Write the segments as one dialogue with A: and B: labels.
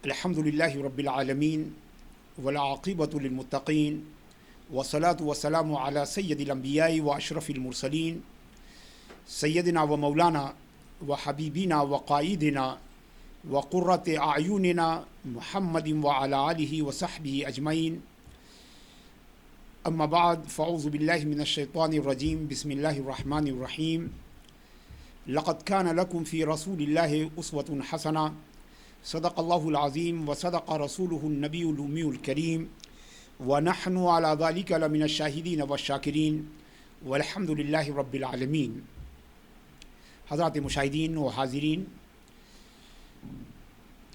A: الحمدللہ رب العالمین والعاقبۃ للمتقین والصلاۃ والسلام علی سید الانبیاء و اشرف المرسلین سیدنا و مولانا و حبیبنا و قائدنا و قرۃ اعیننا محمد وعلی آلہ و صحبہ اجمعین. اما بعد فاعوذ باللہ من الشیطان الرجیم. بسم اللہ الرحمن الرحیم. لقد کان لکم فی رسول اللہ اسوۃ حسنہ. صدق اللہ العظیم و صدق رسولہ النبی الأمی الکریم ونحن علی ذلک لمن الشاہدین والشاکرین والحمد للہ رب العالمین. حضرات مشاہدین و حاضرین،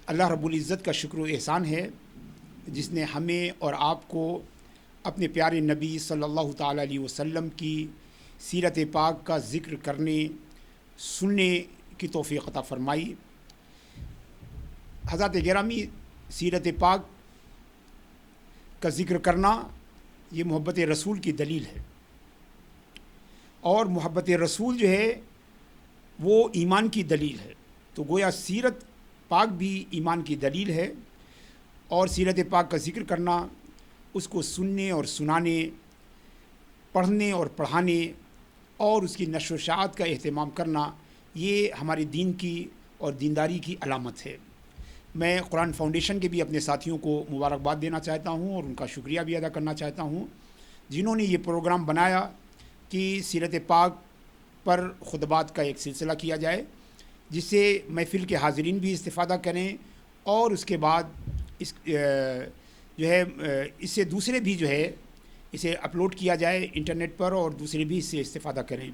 A: اللہ رب العزت کا شکر و احسان ہے جس نے ہمیں اور آپ کو اپنے پیارے نبی صلی اللہ تعالیٰ علیہ وسلم کی سیرت پاک کا ذکر کرنے سننے کی توفیق عطا فرمائی. حضرات گرامی، سیرت پاک کا ذکر کرنا یہ محبت رسول کی دلیل ہے، اور محبت رسول جو ہے وہ ایمان کی دلیل ہے. تو گویا سیرت پاک بھی ایمان کی دلیل ہے، اور سیرت پاک کا ذکر کرنا، اس کو سننے اور سنانے، پڑھنے اور پڑھانے، اور اس کی نشر و اشاعت کا اہتمام کرنا، یہ ہمارے دین کی اور دینداری کی علامت ہے. میں قرآن فاؤنڈیشن کے بھی اپنے ساتھیوں کو مبارکباد دینا چاہتا ہوں اور ان کا شکریہ بھی ادا کرنا چاہتا ہوں جنہوں نے یہ پروگرام بنایا کہ سیرت پاک پر خطبات کا ایک سلسلہ کیا جائے، جس سے محفل کے حاضرین بھی استفادہ کریں، اور اس کے بعد اس سے دوسرے بھی اسے اپلوڈ کیا جائے انٹرنیٹ پر، اور دوسرے بھی اس سے استفادہ کریں.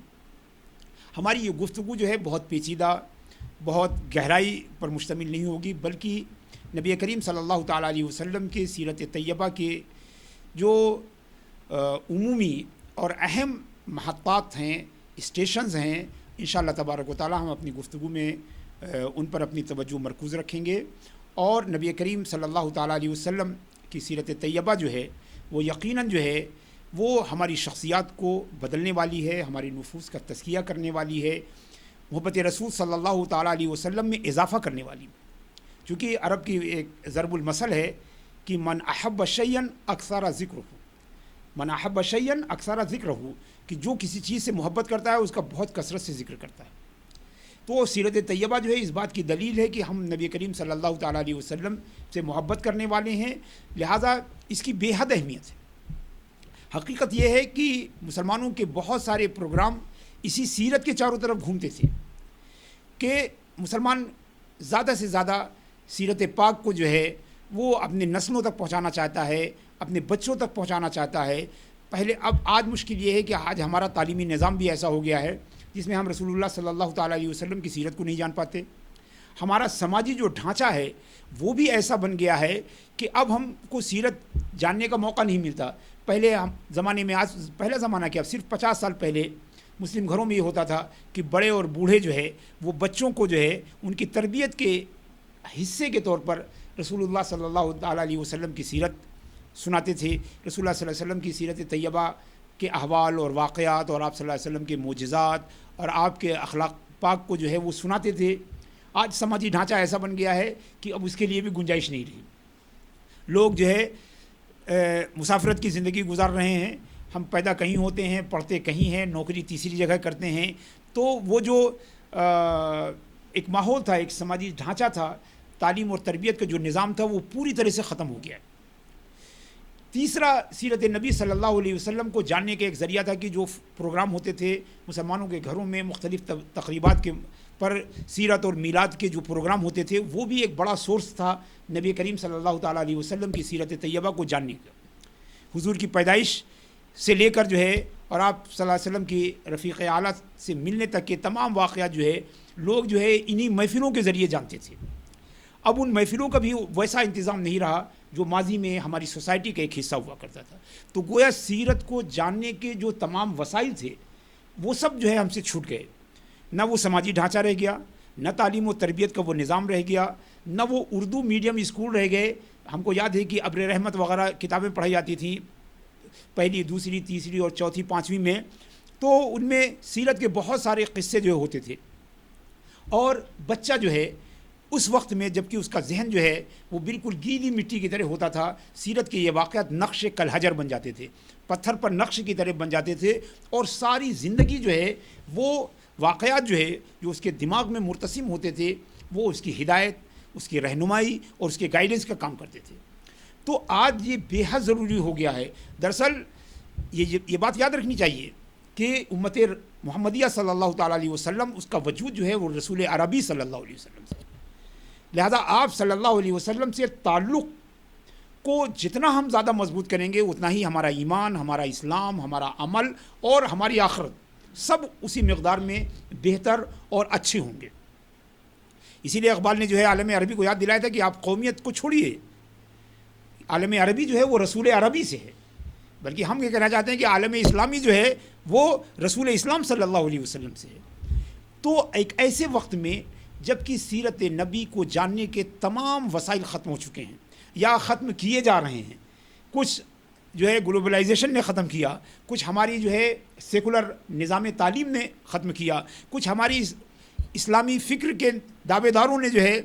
A: ہماری یہ گفتگو بہت پیچیدہ، بہت گہرائی پر مشتمل نہیں ہوگی، بلکہ نبی کریم صلی اللہ تعالیٰ علیہ وسلم کے سیرت طیبہ کے جو عمومی اور اہم محطات ہیں، اسٹیشنز ہیں، انشاءاللہ تبارک و تعالیٰ ہم اپنی گفتگو میں ان پر اپنی توجہ مرکوز رکھیں گے. اور نبی کریم صلی اللہ تعالیٰ علیہ وسلم کی سیرت طیبہ وہ یقیناً وہ ہماری شخصیات کو بدلنے والی ہے، ہماری نفوس کا تزکیہ کرنے والی ہے، محبت رسول صلی اللہ تعالیٰ علیہ وسلم میں اضافہ کرنے والی. چونکہ عرب کی ایک ضرب المثل ہے کہ من احب شیئا اکثر ذکرہ، من احب شیئا اکثر ذکرہ، کہ جو کسی چیز سے محبت کرتا ہے اس کا بہت کثرت سے ذکر کرتا ہے. تو سیرت طیبہ اس بات کی دلیل ہے کہ ہم نبی کریم صلی اللہ تعالیٰ علیہ وسلم سے محبت کرنے والے ہیں، لہٰذا اس کی بے حد اہمیت ہے. حقیقت یہ ہے کہ مسلمانوں کے بہت سارے پروگرام اسی سیرت کے چاروں طرف گھومتے تھے کہ مسلمان زیادہ سے زیادہ سیرت پاک کو وہ اپنے نسلوں تک پہنچانا چاہتا ہے، اپنے بچوں تک پہنچانا چاہتا ہے. آج مشکل یہ ہے کہ آج ہمارا تعلیمی نظام بھی ایسا ہو گیا ہے جس میں ہم رسول اللہ صلی اللہ تعالیٰ علیہ وسلم کی سیرت کو نہیں جان پاتے. ہمارا سماجی جو ڈھانچہ ہے وہ بھی ایسا بن گیا ہے کہ اب ہم کو سیرت جاننے کا موقع نہیں ملتا. پہلے زمانے میں، آج پہلا زمانہ کیا، صرف 50 سال پہلے مسلم گھروں میں یہ ہوتا تھا کہ بڑے اور بوڑھے وہ بچوں کو ان کی تربیت کے حصے کے طور پر رسول اللہ صلی اللہ تعالیٰ علیہ وسلم کی سیرت سناتے تھے. رسول اللہ صلی اللہ علیہ وسلم کی سیرت طیبہ کے احوال اور واقعات، اور آپ صلی اللہ علیہ وسلم کے معجزات اور آپ کے اخلاق پاک کو وہ سناتے تھے. آج سماجی ڈھانچہ ایسا بن گیا ہے کہ اب اس کے لیے بھی گنجائش نہیں رہی. لوگ مسافرت کی زندگی گزار رہے ہیں. ہم پیدا کہیں ہوتے ہیں، پڑھتے کہیں ہیں، نوکری تیسری جگہ کرتے ہیں. تو وہ ایک ماحول تھا، ایک سماجی ڈھانچہ تھا، تعلیم اور تربیت کا جو نظام تھا وہ پوری طرح سے ختم ہو گیا ہے. تیسرا، سیرت نبی صلی اللہ علیہ وسلم کو جاننے کا ایک ذریعہ تھا کہ جو پروگرام ہوتے تھے مسلمانوں کے گھروں میں، مختلف تقریبات کے پر سیرت اور میلاد کے جو پروگرام ہوتے تھے، وہ بھی ایک بڑا سورس تھا نبی کریم صلی اللہ تعالیٰ علیہ وسلم کی سیرت طیبہ کو جاننے کا. حضور کی پیدائش سے لے کر اور آپ صلی اللہ علیہ وسلم کی رفیق اعلیٰ سے ملنے تک کے تمام واقعات لوگ انہی محفلوں کے ذریعے جانتے تھے. اب ان محفلوں کا بھی ویسا انتظام نہیں رہا جو ماضی میں ہماری سوسائٹی کا ایک حصہ ہوا کرتا تھا. تو گویا سیرت کو جاننے کے جو تمام وسائل تھے وہ سب ہم سے چھوٹ گئے. نہ وہ سماجی ڈھانچہ رہ گیا، نہ تعلیم و تربیت کا وہ نظام رہ گیا، نہ وہ اردو میڈیم اسکول رہ گئے. ہم کو یاد ہے کہ ابر رحمت وغیرہ کتابیں پڑھائی جاتی تھیں پہلی، دوسری، تیسری اور چوتھی، پانچویں میں. تو ان میں سیرت کے بہت سارے قصے ہوتے تھے، اور بچہ اس وقت میں جب کہ اس کا ذہن جو ہے وہ بالکل گیلی مٹی کی طرح ہوتا تھا، سیرت کے یہ واقعات نقش کل حجر بن جاتے تھے، پتھر پر نقش کی طرح بن جاتے تھے، اور ساری زندگی جو ہے وہ واقعات جو ہے جو اس کے دماغ میں مرتسم ہوتے تھے وہ اس کی ہدایت، اس کی رہنمائی اور اس کے گائیڈنس کا کام کرتے تھے۔ تو آج یہ بے حد ضروری ہو گیا ہے۔ دراصل یہ بات یاد رکھنی چاہیے کہ امت محمدیہ صلی اللہ تعالیٰ علیہ وسلم، اس کا وجود جو ہے وہ رسول عربی صلی اللہ علیہ وسلم سے، لہذا آپ صلی اللہ علیہ وسلم سے تعلق کو جتنا ہم زیادہ مضبوط کریں گے اتنا ہی ہمارا ایمان، ہمارا اسلام، ہمارا عمل اور ہماری آخرت سب اسی مقدار میں بہتر اور اچھے ہوں گے۔ اسی لیے اقبال نے جو ہے عالم عربی کو یاد دلایا تھا کہ آپ قومیت کو چھوڑیے، عالم عربی جو ہے وہ رسول عربی سے ہے، بلکہ ہم یہ کہنا چاہتے ہیں کہ عالم اسلامی جو ہے وہ رسول اسلام صلی اللہ علیہ وسلم سے ہے۔ تو ایک ایسے وقت میں جب کہ سیرت نبی کو جاننے کے تمام وسائل ختم ہو چکے ہیں یا ختم کیے جا رہے ہیں، کچھ جو ہے گلوبلائزیشن نے ختم کیا، کچھ ہماری جو ہے سیکولر نظام تعلیم نے ختم کیا، کچھ ہماری اسلامی فکر کے دعوے داروں نے جو ہے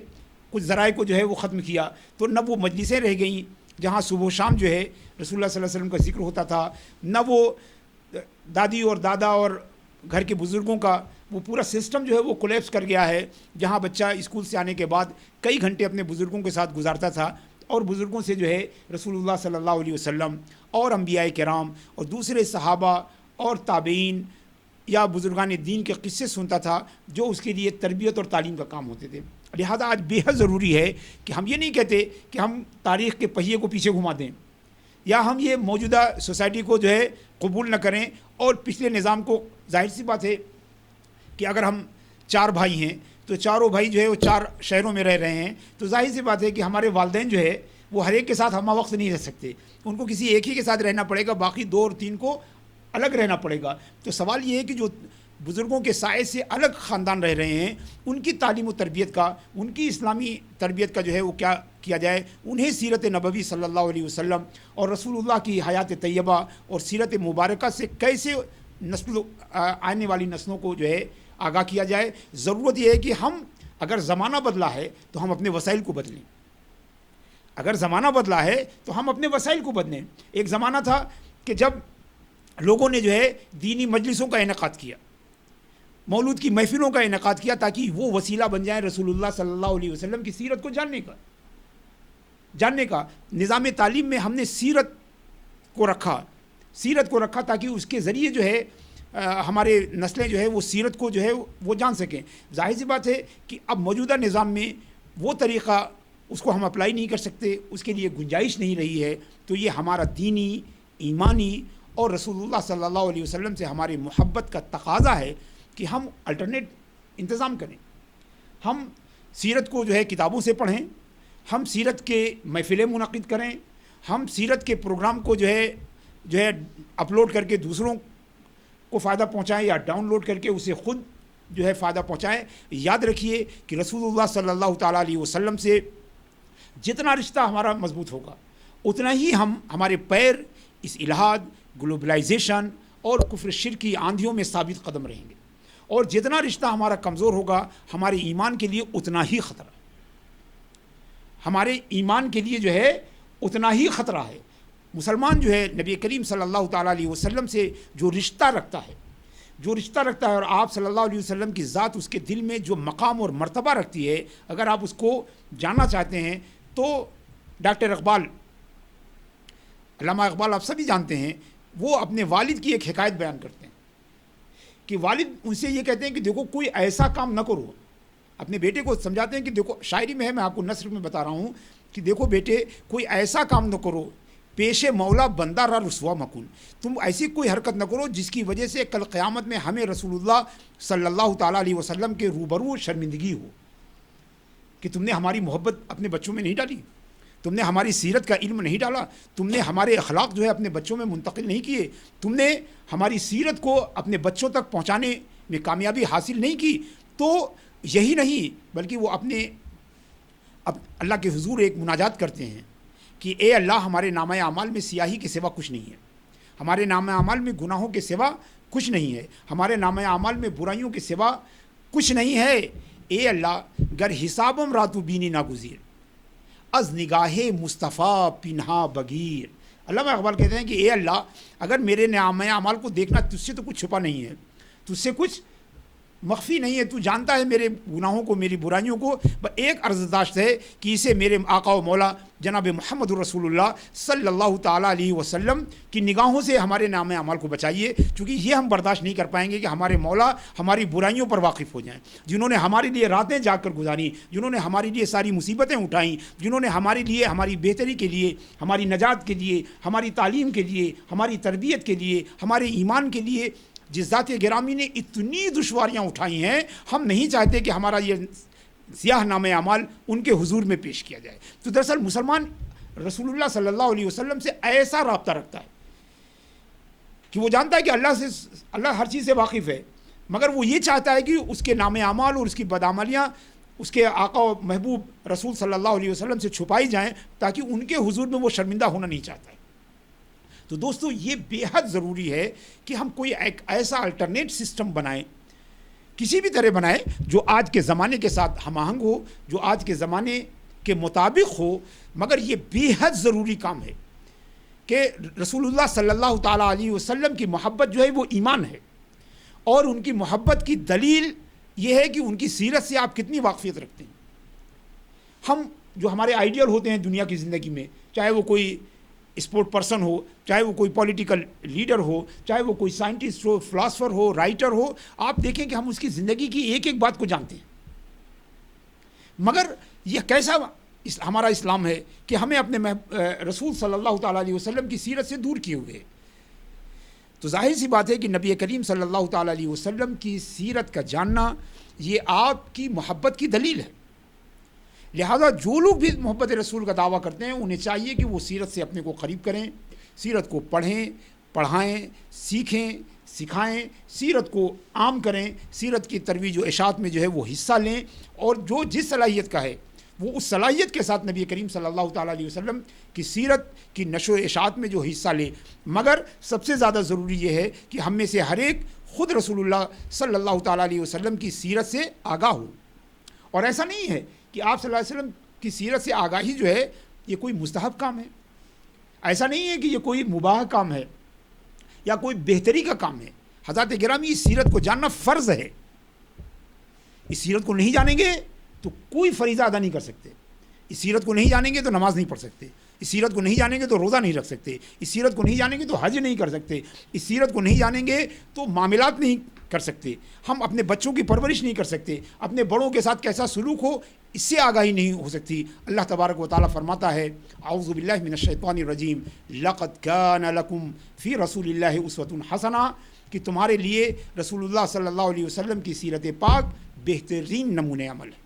A: کچھ ذرائع کو جو ہے وہ ختم کیا، تو نہ وہ مجلسیں رہ گئیں جہاں صبح و شام جو ہے رسول اللہ صلی اللہ علیہ وسلم کا ذکر ہوتا تھا، نہ وہ دادی اور دادا اور گھر کے بزرگوں کا وہ پورا سسٹم جو ہے وہ کولیپس کر گیا ہے، جہاں بچہ اسکول سے آنے کے بعد کئی گھنٹے اپنے بزرگوں کے ساتھ گزارتا تھا اور بزرگوں سے جو ہے رسول اللہ صلی اللہ علیہ وسلم اور انبیاء کرام اور دوسرے صحابہ اور تابعین یا بزرگان دین کے قصے سنتا تھا جو اس کے لیے تربیت اور تعلیم کا کام ہوتے تھے۔ لہذا آج بے حد ضروری ہے کہ ہم یہ نہیں کہتے کہ ہم تاریخ کے پہیے کو پیچھے گھما دیں یا ہم یہ موجودہ سوسائٹی کو جو ہے قبول نہ کریں اور پچھلے نظام کو، ظاہر سی بات ہے کہ اگر ہم 4 بھائی ہیں تو چاروں بھائی جو ہے وہ 4 شہروں میں رہ رہے ہیں، تو ظاہر سی بات ہے کہ ہمارے والدین جو ہے وہ ہر ایک کے ساتھ ہمہ وقت نہیں رہ سکتے، ان کو کسی ایک ہی کے ساتھ رہنا پڑے گا، باقی 2 اور 3 کو الگ رہنا پڑے گا۔ تو سوال یہ ہے کہ جو بزرگوں کے سائے سے الگ خاندان رہ رہے ہیں ان کی تعلیم و تربیت کا، ان کی اسلامی تربیت کا جو ہے وہ کیا کیا جائے، انہیں سیرت نبوی صلی اللہ علیہ وسلم اور رسول اللہ کی حیات طیبہ اور سیرت مبارکہ سے کیسے آنے والی نسلوں کو جو ہے آگاہ کیا جائے۔ ضرورت یہ ہے کہ ہم، اگر زمانہ بدلا ہے تو ہم اپنے وسائل کو بدلیں، اگر زمانہ بدلا ہے تو ہم اپنے وسائل کو بدلیں۔ ایک زمانہ تھا کہ جب لوگوں نے جو ہے دینی مجلسوں کا انعقاد کیا، مولود کی محفلوں کا انعقاد کیا تاکہ وہ وسیلہ بن جائیں رسول اللہ صلی اللہ علیہ وسلم کی سیرت کو جاننے کا۔ نظام تعلیم میں ہم نے سیرت کو رکھا تاکہ اس کے ذریعے جو ہے ہمارے نسلیں جو ہے وہ سیرت کو جو ہے وہ جان سکیں۔ ظاہر سی بات ہے کہ اب موجودہ نظام میں وہ طریقہ اس کو ہم اپلائی نہیں کر سکتے، اس کے لیے گنجائش نہیں رہی ہے، تو یہ ہمارا دینی، ایمانی اور رسول اللہ صلی اللہ علیہ وسلم سے ہماری محبت کا تقاضا ہے کہ ہم الٹرنیٹ انتظام کریں، ہم سیرت کو جو ہے کتابوں سے پڑھیں، ہم سیرت کے محفلیں منعقد کریں، ہم سیرت کے پروگرام کو جو ہے اپلوڈ کر کے دوسروں کو فائدہ پہنچائیں یا ڈاؤن لوڈ کر کے اسے خود جو ہے فائدہ پہنچائیں۔ یاد رکھیے کہ رسول اللہ صلی اللہ تعالیٰ علیہ وسلم سے جتنا رشتہ ہمارا مضبوط ہوگا اتنا ہی ہمارے پیر اس الحاد، گلوبلائزیشن اور کفر شرک کی آندھیوں میں ثابت قدم رہیں گے، اور جتنا رشتہ ہمارا کمزور ہوگا ہمارے ایمان کے لیے اتنا ہی خطرہ، ہمارے ایمان کے لیے جو ہے اتنا ہی خطرہ ہے۔ مسلمان جو ہے نبی کریم صلی اللہ تعالیٰ علیہ وسلم سے جو رشتہ رکھتا ہے اور آپ صلی اللہ علیہ وسلم کی ذات اس کے دل میں جو مقام اور مرتبہ رکھتی ہے، اگر آپ اس کو جاننا چاہتے ہیں تو ڈاکٹر اقبال، علامہ اقبال آپ سبھی جانتے ہیں، وہ اپنے والد کی ایک حکایت بیان کرتے ہیں کہ والد ان سے یہ کہتے ہیں کہ دیکھو کوئی ایسا کام نہ کرو، اپنے بیٹے کو سمجھاتے ہیں کہ دیکھو، شاعری میں ہے، میں آپ کو نثر میں بتا رہا ہوں کہ دیکھو بیٹے کوئی ایسا کام نہ کرو، پیش مولا بندہ را رسوا مکن، تم ایسی کوئی حرکت نہ کرو جس کی وجہ سے کل قیامت میں ہمیں رسول اللہ صلی اللہ تعالیٰ علیہ وسلم کے روبرو شرمندگی ہو کہ تم نے ہماری محبت اپنے بچوں میں نہیں ڈالی، تم نے ہماری سیرت کا علم نہیں ڈالا، تم نے ہمارے اخلاق جو ہے اپنے بچوں میں منتقل نہیں کیے، تم نے ہماری سیرت کو اپنے بچوں تک پہنچانے میں کامیابی حاصل نہیں کی۔ تو یہی نہیں بلکہ وہ اپنے اللہ کے حضور ایک مناجات کرتے ہیں کہ اے اللہ، ہمارے نامہ اعمال میں سیاہی کے سوا کچھ نہیں ہے، ہمارے نامہ اعمال میں گناہوں کے سوا کچھ نہیں ہے، ہمارے نامہ اعمال میں برائیوں کے سوا کچھ نہیں ہے، اے اللہ گر حسابم راتو بینی ناگزیر از نگاہ مصطفیٰ پنہا بگیر. علامہ اقبال کہتے ہیں کہ اے اللہ اگر میرے نعمۂ اعمال کو دیکھنا تجھ سے تو کچھ چھپا نہیں ہے, تجھ سے کچھ مخفی نہیں ہے, تو جانتا ہے میرے گناہوں کو, میری برائیوں کو. ایک عرضداشت ہے کہ اسے میرے آقا و مولا جناب محمد رسول اللہ صلی اللہ تعالیٰ علیہ وسلم کی نگاہوں سے ہمارے نام اعمال کو بچائیے, چونکہ یہ ہم برداشت نہیں کر پائیں گے کہ ہمارے مولا ہماری برائیوں پر واقف ہو جائیں, جنہوں نے ہمارے لیے راتیں جاگ کر گزاری, جنہوں نے ہمارے لیے ساری مصیبتیں اٹھائیں, جنہوں نے ہمارے لیے ہماری بہتری کے لیے, ہماری نجات کے لیے, ہماری تعلیم کے لیے, ہماری تربیت کے لیے, ہمارے ایمان کے لیے جس ذات گرامی نے اتنی دشواریاں اٹھائی ہیں, ہم نہیں چاہتے کہ ہمارا یہ سیاہ نامہ اعمال ان کے حضور میں پیش کیا جائے. تو دراصل مسلمان رسول اللہ صلی اللہ علیہ وسلم سے ایسا رابطہ رکھتا ہے کہ وہ جانتا ہے کہ اللہ ہر چیز سے واقف ہے, مگر وہ یہ چاہتا ہے کہ اس کے نام اعمال اور اس کی بدعملیاں اس کے آقا و محبوب رسول صلی اللہ علیہ وسلم سے چھپائی جائیں, تاکہ ان کے حضور میں وہ شرمندہ ہونا نہیں چاہتا ہے. تو دوستو یہ بے حد ضروری ہے کہ ہم کوئی ایک ایسا الٹرنیٹ سسٹم بنائیں, کسی بھی طرح بنائیں جو آج کے زمانے کے ساتھ ہم آہنگ ہو, جو آج کے زمانے کے مطابق ہو. مگر یہ بے حد ضروری کام ہے کہ رسول اللہ صلی اللہ تعالیٰ علیہ وسلم کی محبت جو ہے وہ ایمان ہے, اور ان کی محبت کی دلیل یہ ہے کہ ان کی سیرت سے آپ کتنی واقفیت رکھتے ہیں. ہم جو ہمارے آئیڈیل ہوتے ہیں دنیا کی زندگی میں, چاہے وہ کوئی اسپورٹ پرسن ہو, چاہے وہ کوئی پولیٹیکل لیڈر ہو, چاہے وہ کوئی سائنٹسٹ ہو, فلاسفر ہو, رائٹر ہو, آپ دیکھیں کہ ہم اس کی زندگی کی ایک ایک بات کو جانتے ہیں. مگر یہ کیسا ہمارا اسلام ہے کہ ہمیں اپنے رسول صلی اللہ تعالیٰ علیہ وسلم کی سیرت سے دور کیے ہوئے. تو ظاہر سی بات ہے کہ نبی کریم صلی اللہ تعالیٰ علیہ وسلم کی سیرت کا جاننا یہ آپ کی محبت کی دلیل ہے. لہذا جو لوگ بھی محبت رسول کا دعویٰ کرتے ہیں انہیں چاہیے کہ وہ سیرت سے اپنے کو قریب کریں, سیرت کو پڑھیں, پڑھائیں, سیکھیں, سکھائیں, سیرت کو عام کریں, سیرت کی ترویج و اشاعت میں جو ہے وہ حصہ لیں, اور جو جس صلاحیت کا ہے وہ اس صلاحیت کے ساتھ نبی کریم صلی اللہ تعالیٰ علیہ وسلم کی سیرت کی نشر و اشاعت میں جو حصہ لے. مگر سب سے زیادہ ضروری یہ ہے کہ ہم میں سے ہر ایک خود رسول اللہ صلی اللہ تعالیٰ علیہ وسلم کی سیرت سے آگاہ ہو. اور ایسا نہیں ہے کہ آپ صلی اللہ علیہ وسلم کی سیرت سے آگاہی جو ہے یہ کوئی مستحب کام ہے, ایسا نہیں ہے کہ یہ کوئی مباح کام ہے یا کوئی بہتری کا کام ہے. حضرات گرامی اس سیرت کو جاننا فرض ہے. اس سیرت کو نہیں جانیں گے تو کوئی فریضہ ادا نہیں کر سکتے, اس سیرت کو نہیں جانیں گے تو نماز نہیں پڑھ سکتے, اس سیرت کو نہیں جانیں گے تو روزہ نہیں رکھ سکتے, اس سیرت کو نہیں جانیں گے تو حج نہیں کر سکتے, اس سیرت کو نہیں جانیں گے تو معاملات نہیں کر سکتے, ہم اپنے بچوں کی پرورش نہیں کر سکتے, اپنے بڑوں کے ساتھ کیسا سلوک ہو اس سے آگاہی نہیں ہو سکتی. اللہ تبارک و تعالیٰ فرماتا ہے اعوذ باللہ من الشیطان الرجیم لقد کان لکم فی رسول اللہ اسوۃ حسنہ, کہ تمہارے لیے رسول اللہ صلی اللہ علیہ وسلم کی سیرت پاک بہترین نمونۂ عمل ہے,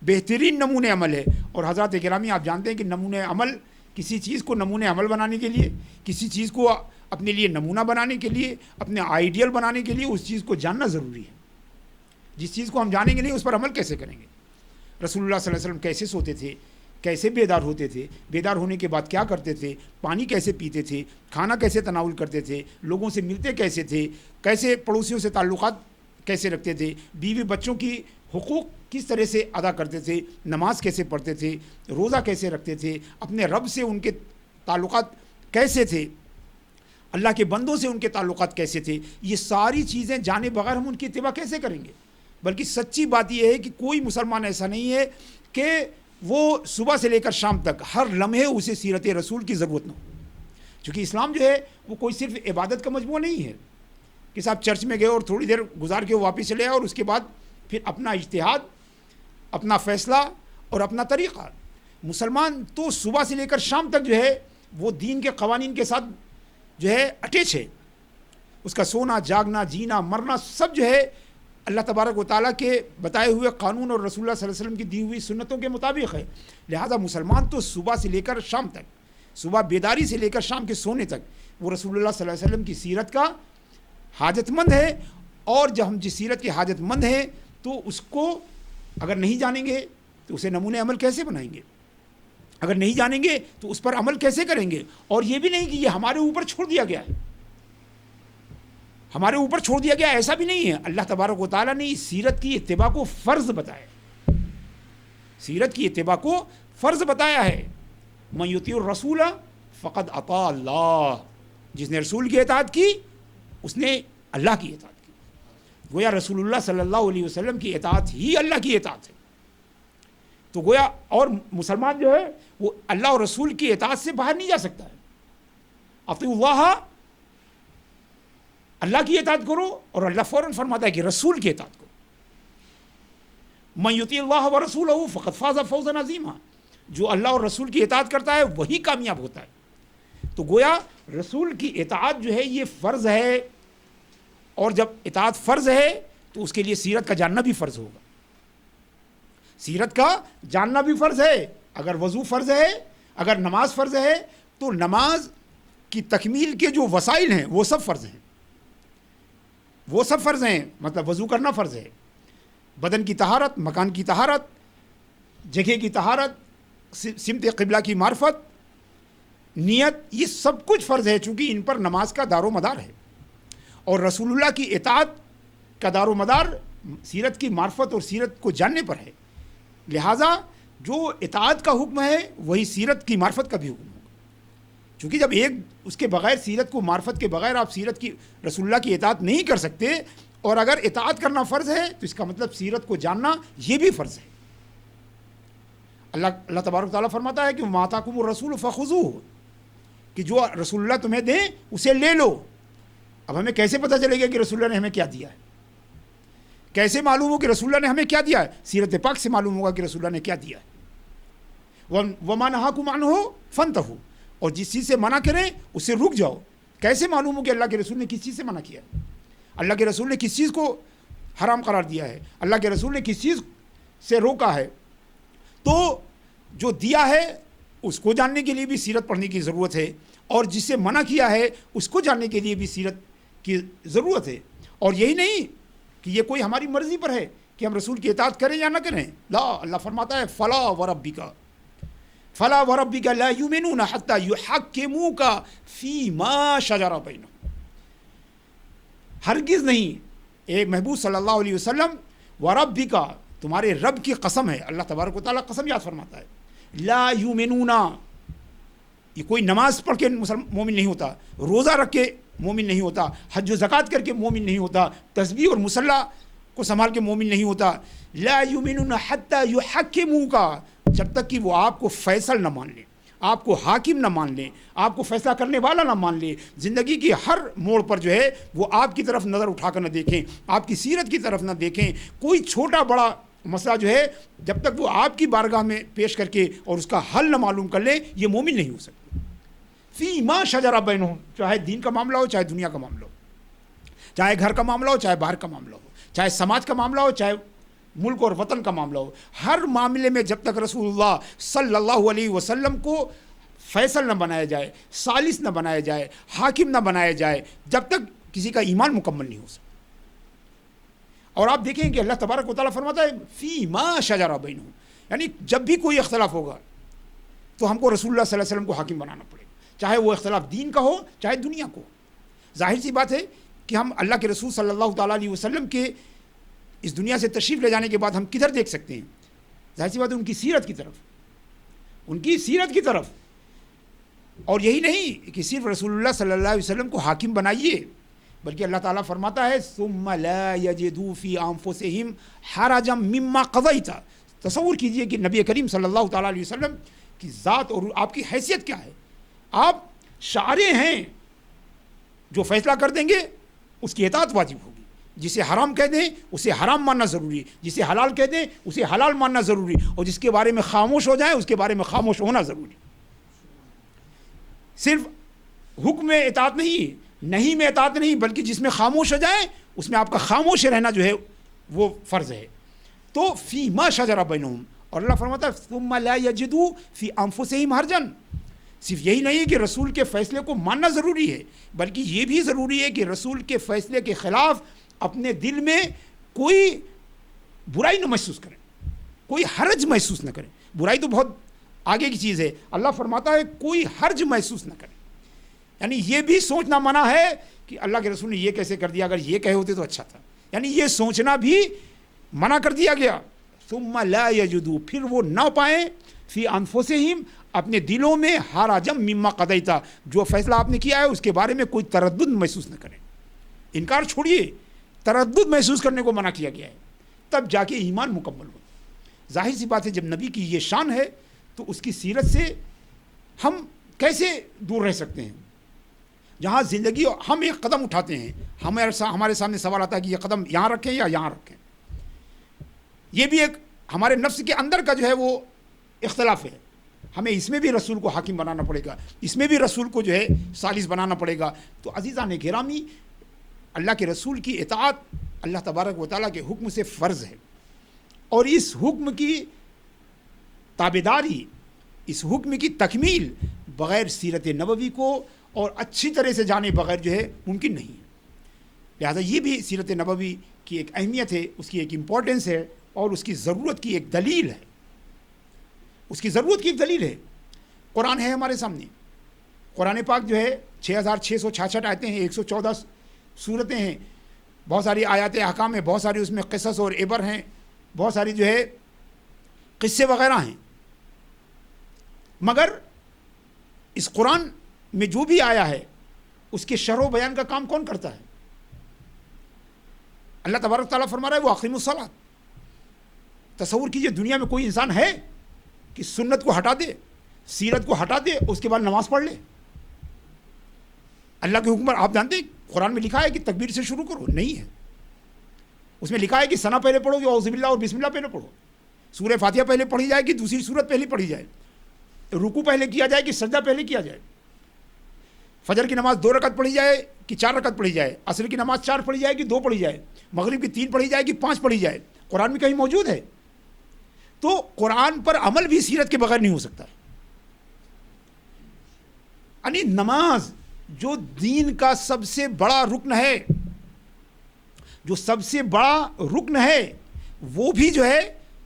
A: بہترین نمونۂ عمل ہے. اور حضرات گرامی آپ جانتے ہیں کہ نمونۂ عمل, کسی چیز کو نمونۂ عمل بنانے کے لیے, کسی چیز کو اپنے لیے نمونہ بنانے کے لیے, اپنے آئیڈیل بنانے کے لیے اس چیز کو جاننا ضروری ہے. جس چیز کو ہم جانیں گے نہیں اس پر عمل کیسے کریں گے؟ رسول اللہ صلی اللہ علیہ وسلم کیسے سوتے تھے, کیسے بیدار ہوتے تھے, بیدار ہونے کے بعد کیا کرتے تھے, پانی کیسے پیتے تھے, کھانا کیسے تناول کرتے تھے, لوگوں سے ملتے کیسے تھے, کیسے پڑوسیوں سے تعلقات کیسے رکھتے تھے, بیوی بچوں کی حقوق کس طرح سے ادا کرتے تھے, نماز کیسے پڑھتے تھے, روزہ کیسے رکھتے تھے, اپنے رب سے ان کے تعلقات کیسے تھے, اللہ کے بندوں سے ان کے تعلقات کیسے تھے. یہ ساری چیزیں جانے بغیر ہم ان کی اتباع کیسے کریں گے؟ بلکہ سچی بات یہ ہے کہ کوئی مسلمان ایسا نہیں ہے کہ وہ صبح سے لے کر شام تک ہر لمحے اسے سیرت رسول کی ضرورت نہ ہو. چونکہ اسلام جو ہے وہ کوئی صرف عبادت کا مجموعہ نہیں ہے کہ صاحب چرچ میں گئے اور تھوڑی دیر گزار کے واپس چلے آئے اور اس کے بعد پھر اپنا اجتہاد, اپنا فیصلہ اور اپنا طریقہ. مسلمان تو صبح سے لے کر شام تک جو ہے وہ دین کے قوانین کے ساتھ جو ہے اٹیچ ہے. اس کا سونا, جاگنا, جینا, مرنا سب جو ہے اللہ تبارک و تعالیٰ کے بتائے ہوئے قانون اور رسول اللہ صلی اللہ علیہ وسلم کی دی ہوئی سنتوں کے مطابق ہے. لہذا مسلمان تو صبح سے لے کر شام تک, صبح بیداری سے لے کر شام کے سونے تک وہ رسول اللہ صلی اللہ علیہ وسلم کی سیرت کا حاجت مند ہے. اور جب ہم جس سیرت کے حاجت مند ہیں تو اس کو اگر نہیں جانیں گے تو اسے نمونۂ عمل کیسے بنائیں گے؟ اگر نہیں جانیں گے تو اس پر عمل کیسے کریں گے؟ اور یہ بھی نہیں کہ یہ ہمارے اوپر چھوڑ دیا گیا ہے. ہمارے اوپر چھوڑ دیا گیا، ایسا بھی نہیں ہے. اللہ تبارک و تعالیٰ نے اس سیرت کی اتباع کو فرض بتایا، سیرت کی اتباع کو فرض بتایا ہے. من یطیع الرسول فقد اطاع اللہ، جس نے رسول کی اطاعت کی اس نے اللہ کی اطاعت کی. گویا رسول اللہ صلی اللہ علیہ وسلم کی اطاعت ہی اللہ کی اطاعت ہے. تو گویا اور مسلمان جو ہے وہ اللہ اور رسول کی اطاعت سے باہر نہیں جا سکتا ہے. اطیعوا اللہ، اللہ کی اطاعت کرو، اور اللہ فوراً فرماتا ہے کہ رسول کی اطاعت کرو. من یطیع اللہ ورسولہ فقد فاز فوزا عظیما، جو اللہ اور رسول کی اطاعت کرتا ہے وہی کامیاب ہوتا ہے. تو گویا رسول کی اطاعت جو ہے یہ فرض ہے، اور جب اطاعت فرض ہے تو اس کے لیے سیرت کا جاننا بھی فرض ہوگا. سیرت کا جاننا بھی فرض ہے. اگر وضو فرض ہے، اگر نماز فرض ہے، تو نماز کی تکمیل کے جو وسائل ہیں وہ سب فرض ہیں، وہ سب فرض ہیں. مطلب وضو کرنا فرض ہے، بدن کی طہارت، مکان کی طہارت، جگہ کی طہارت، سمت قبلہ کی معرفت، نیت، یہ سب کچھ فرض ہے، چونکہ ان پر نماز کا دار و مدار ہے. اور رسول اللہ کی اطاعت کا دار و مدار سیرت کی معرفت اور سیرت کو جاننے پر ہے. لہٰذا جو اطاعت کا حکم ہے وہی سیرت کی معرفت کا بھی حکم ہوگا. چونکہ جب ایک اس کے بغیر، سیرت کو معرفت کے بغیر آپ سیرت کی، رسول اللہ کی اطاعت نہیں کر سکتے، اور اگر اطاعت کرنا فرض ہے تو اس کا مطلب سیرت کو جاننا یہ بھی فرض ہے. اللہ تبارک تعالیٰ فرماتا ہے کہ وما آتاکم الرسول فخذوہ، کہ جو رسول اللہ تمہیں دیں اسے لے لو. اب ہمیں کیسے پتہ چلے گا کہ رسول اللہ نے ہمیں کیا دیا ہے؟ کیسے معلوم ہو کہ رسول اللہ نے ہمیں کیا دیا ہے؟ سیرت پاک سے معلوم ہوگا کہ رسول اللہ نے کیا دیا ہے. وما نہاکم عنہ فانتہوا، اور جس چیز سے منع کریں اس سے رک جاؤ. کیسے معلوم ہو کہ اللہ کے رسول نے کس چیز سے منع کیا ہے؟ اللہ کے رسول نے کس چیز کو حرام قرار دیا ہے؟ اللہ کے رسول نے کس چیز سے روکا ہے؟ تو جو دیا ہے اس کو جاننے کے لیے بھی سیرت پڑھنے کی ضرورت ہے، اور جس سے منع کیا ہے اس کو جاننے کے لیے بھی سیرت کی ضرورت ہے. اور یہی نہیں کہ یہ کوئی ہماری مرضی پر ہے کہ ہم رسول کی اطاعت کریں یا نہ کریں. لا، اللہ فرماتا ہے فلا وربک، فلا وربک لا یؤمنون حتی یحکموک فیما شجر بینہم. ہرگز نہیں، ایک محبوب صلی اللہ علیہ وسلم، وربک، تمہارے رب کی قسم ہے. اللہ تبارک و تعالیٰ قسم یاد فرماتا ہے. لا یؤمنون، یہ کوئی نماز پڑھ کے مومن نہیں ہوتا، روزہ رکھ کے مومن نہیں ہوتا، حج و زکوٰۃ کر کے مومن نہیں ہوتا، تسبیح اور مصلی کو سنبھال کے مومن نہیں ہوتا. لا یؤمنون حتی یحکموک، جب تک کہ وہ آپ کو فیصل نہ مان لیں، آپ کو حاکم نہ مان لیں، آپ کو فیصلہ کرنے والا نہ مان لیں. زندگی کی ہر موڑ پر جو ہے وہ آپ کی طرف نظر اٹھا کر نہ دیکھیں، آپ کی سیرت کی طرف نہ دیکھیں. کوئی چھوٹا بڑا مسئلہ جو ہے جب تک وہ آپ کی بارگاہ میں پیش کر کے اور اس کا حل نہ معلوم کر لیں، یہ مومن نہیں ہو سکتے. فیما شجر بینہم، چاہے دین کا معاملہ ہو، چاہے دنیا کا معاملہ ہو، چاہے گھر کا معاملہ ہو، چاہے باہر کا معاملہ ہو، چاہے سماج کا معاملہ ہو، چاہے ملک اور وطن کا معاملہ ہو. ہر معاملے میں جب تک رسول اللہ صلی اللہ علیہ وسلم کو فیصل نہ بنایا جائے، ثالث نہ بنایا جائے، حاکم نہ بنایا جائے، جب تک کسی کا ایمان مکمل نہیں ہو سکتا. اور آپ دیکھیں کہ اللہ تبارک و تعالیٰ فرماتا ہے فیما شجر بینہم، یعنی جب بھی کوئی اختلاف ہوگا تو ہم کو رسول اللہ صلی اللہ علیہ وسلم کو حاکم بنانا پڑے گا، چاہے وہ اختلاف دین کا ہو چاہے دنیا کو. ظاہر سی بات ہے کہ ہم اللہ کے رسول صلی اللہ تعالیٰ علیہ وسلم کے اس دنیا سے تشریف لے جانے کے بعد ہم کدھر دیکھ سکتے ہیں؟ ظاہر سی بات ہے ان کی سیرت کی طرف، ان کی سیرت کی طرف. اور یہی نہیں کہ صرف رسول اللہ صلی اللہ علیہ وسلم کو حاکم بنائیے، بلکہ اللہ تعالیٰ فرماتا ہے ثم لا یجدوا فی انفسہم حرجا مما قضیت. تصور کیجئے کہ نبی کریم صلی اللہ تعالیٰ علیہ وسلم کی ذات اور آپ کی حیثیت کیا ہے. آپ شارع ہیں، جو فیصلہ کر دیں گے اس کی اطاعت واجب ہوگی. جسے حرام کہہ دیں اسے حرام ماننا ضروری، جسے حلال کہہ دیں اسے حلال ماننا ضروری، اور جس کے بارے میں خاموش ہو جائیں اس کے بارے میں خاموش ہونا ضروری. صرف حکم میں اطاعت نہیں میں اطاعت نہیں، بلکہ جس میں خاموش ہو جائیں اس میں آپ کا خاموش رہنا جو ہے وہ فرض ہے. تو فیما شجر بینہم، اور اللہ فرماتا ہے ثم لا یجدوا فی انفسہم حرجا. صرف یہی نہیں کہ رسول کے فیصلے کو ماننا ضروری ہے، بلکہ یہ بھی ضروری ہے کہ رسول کے فیصلے کے خلاف اپنے دل میں کوئی برائی نہ محسوس کریں، کوئی حرج محسوس نہ کریں. برائی تو بہت آگے کی چیز ہے. اللہ فرماتا ہے کوئی حرج محسوس نہ کریں. یعنی یہ بھی سوچنا منع ہے کہ اللہ کے رسول نے یہ کیسے کر دیا، اگر یہ کہے ہوتے تو اچھا تھا، یعنی یہ سوچنا بھی منع کر دیا گیا. ثم لا یجدوا، پھر وہ نہ پائیں فی انفسہم، اپنے دلوں میں، حرجم مما قضیت، جو فیصلہ آپ نے کیا ہے اس کے بارے میں کوئی تردد محسوس نہ کریں. انکار چھوڑیے، تردد محسوس کرنے کو منع کیا گیا ہے، تب جا کے ایمان مکمل ہو. ظاہر سی بات ہے جب نبی کی یہ شان ہے تو اس کی سیرت سے ہم کیسے دور رہ سکتے ہیں. جہاں زندگی ہم ایک قدم اٹھاتے ہیں ہمارے سامنے سوال آتا ہے کہ یہ قدم یہاں رکھیں یا یہاں رکھیں. یہ بھی ایک ہمارے نفس کے اندر کا جو ہے وہ اختلاف ہے. ہمیں اس میں بھی رسول کو حاکم بنانا پڑے گا، اس میں بھی رسول کو جو ہے ثالث بنانا پڑے گا. تو عزیزان گرامی، اللہ کے رسول کی اطاعت اللہ تبارک و تعالیٰ کے حکم سے فرض ہے، اور اس حکم کی تابعداری، اس حکم کی تکمیل بغیر سیرت نبوی کو اور اچھی طرح سے جانے بغیر جو ہے ممکن نہیں ہے. لہذا یہ بھی سیرت نبوی کی ایک اہمیت ہے، اس کی ایک امپورٹنس ہے، اور اس کی ضرورت کی ایک دلیل ہے. اس کی ضرورت کی ایک دلیل ہے. قرآن ہے ہمارے سامنے، قرآن پاک جو ہے 6666 آیتیں ہیں، 114 سورتیں ہیں، بہت ساری آیات احکام ہیں، بہت ساری اس میں قصص اور عبر ہیں، بہت ساری جو ہے قصے وغیرہ ہیں. مگر اس قرآن میں جو بھی آیا ہے اس کے شرح و بیان کا کام کون کرتا ہے؟ اللہ تبارک تعالیٰ فرما رہا ہے وہ اقیموا الصلاۃ. تصور کیجئے دنیا میں کوئی انسان ہے کہ سنت کو ہٹا دے، سیرت کو ہٹا دے، اس کے بعد نماز پڑھ لے؟ اللہ کے حکم پر آپ جانتے ہیں قرآن میں لکھا ہے کہ تکبیر سے شروع کرو، نہیں ہے. اس میں لکھا ہے کہ ثنا پہلے پڑھو گے، اعوذ باللہ اور بسم اللہ پہلے پڑھو. سورہ فاتحہ پہلے پڑھی جائے کہ دوسری سورت پہلے پڑھی جائے، رکوع پہلے کیا جائے کہ سجدہ پہلے کیا جائے، فجر کی نماز 2 رکعت پڑھی جائے کہ 4 رکعت پڑھی جائے، عصر کی نماز 4 پڑھی جائے کہ 2 پڑھی جائے، مغرب کی 3 پڑھی جائے کہ 5 پڑھی جائے، قرآن میں کہیں موجود ہے؟ تو قرآن پر عمل بھی سیرت کے بغیر نہیں ہو سکتا. یعنی نماز جو دین کا سب سے بڑا رکن ہے، جو سب سے بڑا رکن ہے، وہ بھی جو ہے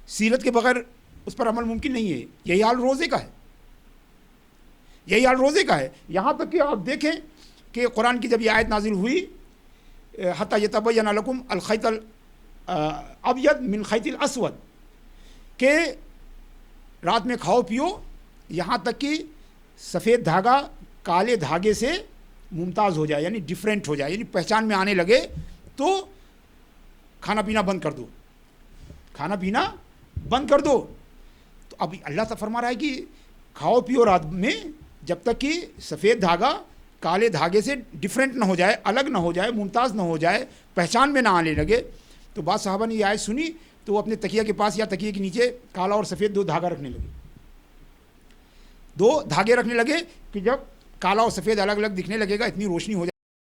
A: سیرت کے بغیر اس پر عمل ممکن نہیں ہے. یہی حال روزے کا ہے، یہی حال روزے کا ہے. یہاں تک کہ آپ دیکھیں کہ قرآن کی جب یہ آیت نازل ہوئی حتی یتبین لکم الخیط الابیض من خیط الاسود، کہ رات میں کھاؤ پیو یہاں تک کہ سفید دھاگا کالے دھاگے سے ممتاز ہو جائے، یعنی ڈیفرنٹ ہو جائے، یعنی پہچان میں آنے لگے تو کھانا پینا بند کر دو، کھانا پینا بند کر دو. تو اب اللہ تعالیٰ فرما رہا ہے کہ کھاؤ پیو رات میں جب تک کہ سفید دھاگا کالے دھاگے سے ڈیفرنٹ نہ ہو جائے، الگ نہ ہو جائے، ممتاز نہ ہو جائے، پہچان میں نہ آنے لگے. تو بعض صحابہ نے یہ آیت سنی تو وہ اپنے تکیہ کے پاس یا تکیے کے نیچے کالا اور سفید 2 دھاگا رکھنے لگے، 2 دھاگے رکھنے لگے کہ جب کالا اور سفید الگ الگ دکھنے لگے گا، اتنی روشنی ہو جائے